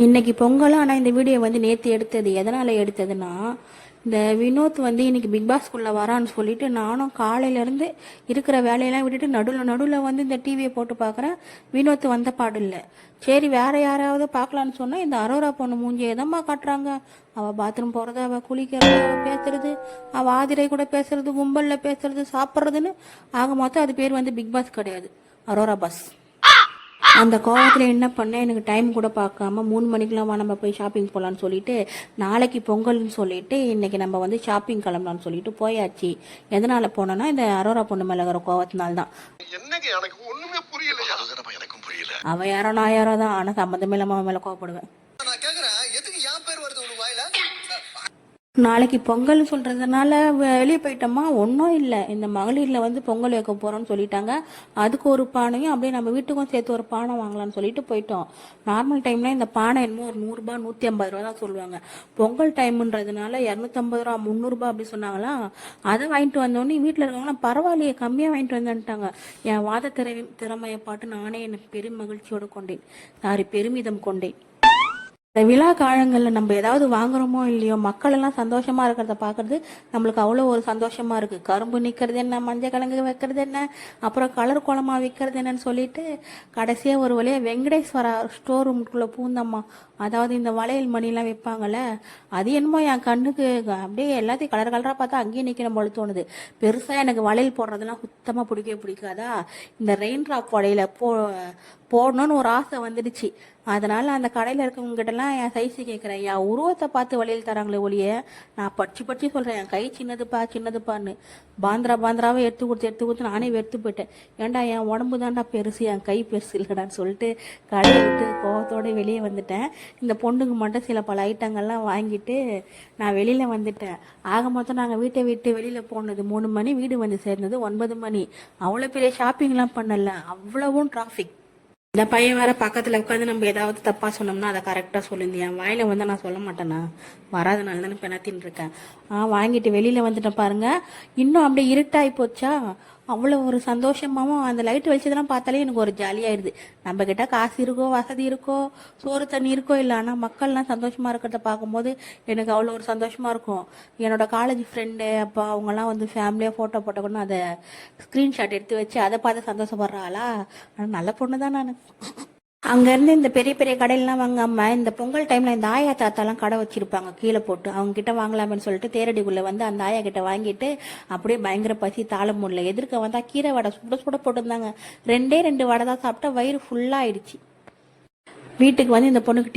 இன்னைக்கு பொங்கல். ஆனால் இந்த வீடியோ வந்து நேற்று எடுத்தது. எதனால் எடுத்ததுன்னா, இந்த வினோத் வந்து இன்னைக்கு பிக் பாஸ்குள்ளே வரான்னு சொல்லிட்டு நானும் காலையிலேருந்து இருக்கிற வேலையெல்லாம் விட்டுட்டு நடுவில் வந்து இந்த டிவியை போட்டு பார்க்குறேன். வினோத் வந்த பாடு இல்லை. சரி வேற யாராவது பார்க்கலான்னு சொன்னால் இந்த அரோரா பொண்ணு மூஞ்சி எதம்மா காட்டுறாங்க. அவள் பாத்ரூம் போகிறது, அவள் குளிக்கிறது, அவள் பேசுறது, அவள் ஆதிரை கூட பேசுறது, கும்பலில் பேசுறது, சாப்பிட்றதுன்னு ஆக மொத்தம் அது பேர் வந்து பிக் பாஸ் கிடையாது, அரோரா பாஸ். அந்த கோவத்தில் என்ன பண்ணேன், எனக்கு டைம் கூட பார்க்காம 3 மணிக்கெலாம் நம்ம போய் ஷாப்பிங் போகலான்னு சொல்லிட்டு, நாளைக்கு பொங்கல்னு சொல்லிட்டு இன்னைக்கு நம்ம வந்து ஷாப்பிங் கிளம்பலான்னு சொல்லிட்டு போயாச்சு. எதனால் போனோன்னா இந்த அரோரா பொண்ணு மேலே இருக்கிற கோவத்தினால்தான். அவன் யாரோ நான் யாரோ தான், ஆனால் சம்மந்தமே இல்லாமல் அவன் மேலே கோவப்படுவேன். நாளைக்கு பொங்கல் சொல்கிறதுனால வெளியே போயிட்டோமா, ஒன்றும் இல்லை. இந்த மகளிரில் வந்து பொங்கல் வைக்க போகிறோன்னு சொல்லிட்டாங்க. அதுக்கு ஒரு பானையும் அப்படியே நம்ம வீட்டுக்கும் சேர்த்து ஒரு பானை வாங்கலாம்னு சொல்லிட்டு போயிட்டோம். நார்மல் டைமில் இந்த பானை என்னமோ ஒரு 100 ரூபா 150 ரூபா தான் சொல்லுவாங்க. பொங்கல் டைமுன்றதுனால 250 ரூபா 300 ரூபா அப்படி சொன்னாங்களா. அதை வாங்கிட்டு வந்தோடனே வீட்டில் இருக்கவங்களாம் பரவாயில்லையே கம்மியாக வாங்கிட்டு வந்துட்டாங்க. என் வாத திறமையை பாட்டு நானே எனக்கு பெரும் மகிழ்ச்சியோடு கொண்டேன், பெருமிதம் கொண்டேன். இந்த விழா காலங்களில் நம்ம ஏதாவது வாங்குறோமோ இல்லையோ, மக்கள் எல்லாம் சந்தோஷமா இருக்கிறத பார்க்கறது நம்மளுக்கு அவ்வளோ ஒரு சந்தோஷமா இருக்கு. கரும்பு நிற்கிறது என்ன, மஞ்சள் கிழங்கு வைக்கிறது என்ன, அப்புறம் கலர் கோலமா விற்கிறது என்னன்னு சொல்லிட்டு கடைசியாக ஒரு வழியாக வெங்கடேஸ்வரா ஸ்டோர் ரூம்குள்ளே பூந்தம்மா. அதாவது இந்த வளையல் மணிலாம் வைப்பாங்கள்ல, அது என்னமோ என் கண்ணுக்கு அப்படியே எல்லாத்தையும் கலர் கலராக பார்த்தா அங்கேயே நிற்கிற போல தோணுது. பெருசாக எனக்கு வளையல் போடுறதுலாம் சுத்தமாக பிடிக்காதா. இந்த ரெயின் ட்ராப் வளையல போடணும்னு ஒரு ஆசை வந்துடுச்சு. அதனால அந்த கடையில் இருக்கவங்ககிட்டலாம் என் சைஸு கேட்குறேன். என் உருவத்தை பார்த்து வளையல் தராங்களே ஒழிய, நான் படிச்சு சொல்கிறேன் என் கை சின்னதுப்பான்னு. பாந்திராவை எடுத்து கொடுத்து நானே வெறுத்து போயிட்டேன். ஏன்டா என் உடம்பு தான்டா பெருசு, என் கை பெருசு இல்லைடான்னு சொல்லிட்டு கடையை விட்டு கோவத்தோடு வெளியே வந்துட்டேன். இந்த பொண்ணுக்கு மட்டும் சில பல ஐட்டங்கள்லாம் வாங்கிட்டு நான் வெளியில் வந்துட்டேன். ஆக மொத்தம் நாங்கள் வீட்டை விட்டு வெளியில் போனது 3 மணி, வீடு வந்து சேர்ந்தது 9 மணி. அவ்வளோ பெரிய ஷாப்பிங்லாம் பண்ணல, அவ்வளவும் டிராஃபிக். இந்த பையன் வேற பக்கத்தில் உட்காந்து நம்ம ஏதாவது தப்பாக சொன்னோம்னா அதை கரெக்டாக சொல்லுங்க. என் வாயில் வந்து நான் சொல்ல மாட்டேண்ணா, வராதனால தானே பெணத்தின்னு இருக்கேன். வாங்கிட்டு வெளியில் வந்துட்டேன் பாருங்க. இன்னும் அப்படியே இருட்டாகி போச்சா, அவ்வளோ ஒரு சந்தோஷமாகவும் அந்த லைட் வெளிச்சதெல்லாம் பார்த்தாலே எனக்கு ஒரு ஜாலியாகிடுது. நம்ம கிட்ட காசு இருக்கோ, வசதி இருக்கோ, சோறு தண்ணி இருக்கோ இல்லை, ஆனால் மக்கள்லாம் சந்தோஷமாக இருக்கிறத பார்க்கும்போது எனக்கு அவ்வளோ ஒரு சந்தோஷமாக இருக்கும். என்னோட காலேஜ் ஃப்ரெண்டு அப்பா அவங்கெல்லாம் வந்து ஃபேமிலியாக ஃபோட்டோ போட்டோன்னு அதை ஸ்க்ரீன்ஷாட் எடுத்து வச்சு அதை பார்த்து சந்தோஷப்படுறாளா. ஆனால் நல்ல பொண்ணு தான் நான். அங்கேருந்து இந்த பெரிய பெரிய கடையிலாம் வாங்காம இந்த பொங்கல் டைமில் இந்த ஆயா தாத்தாலாம் கடை வச்சுருப்பாங்க கீழே போட்டு, அவங்க கிட்ட வாங்கலாமேன்னு சொல்லிட்டு தேரடிக்குள்ளே வந்து அந்த ஆயா கிட்ட வாங்கிட்டு அப்படியே பயங்கர பசி தாள முடியல. எதிர்க்க வந்தால் கீரை வடை சுட போட்டிருந்தாங்க. 2 வடை தான் சாப்பிட்டா வயிறு ஃபுல்லாக ஆயிடுச்சு. வீட்டுக்கு வந்து இந்த பொண்ணுக்கு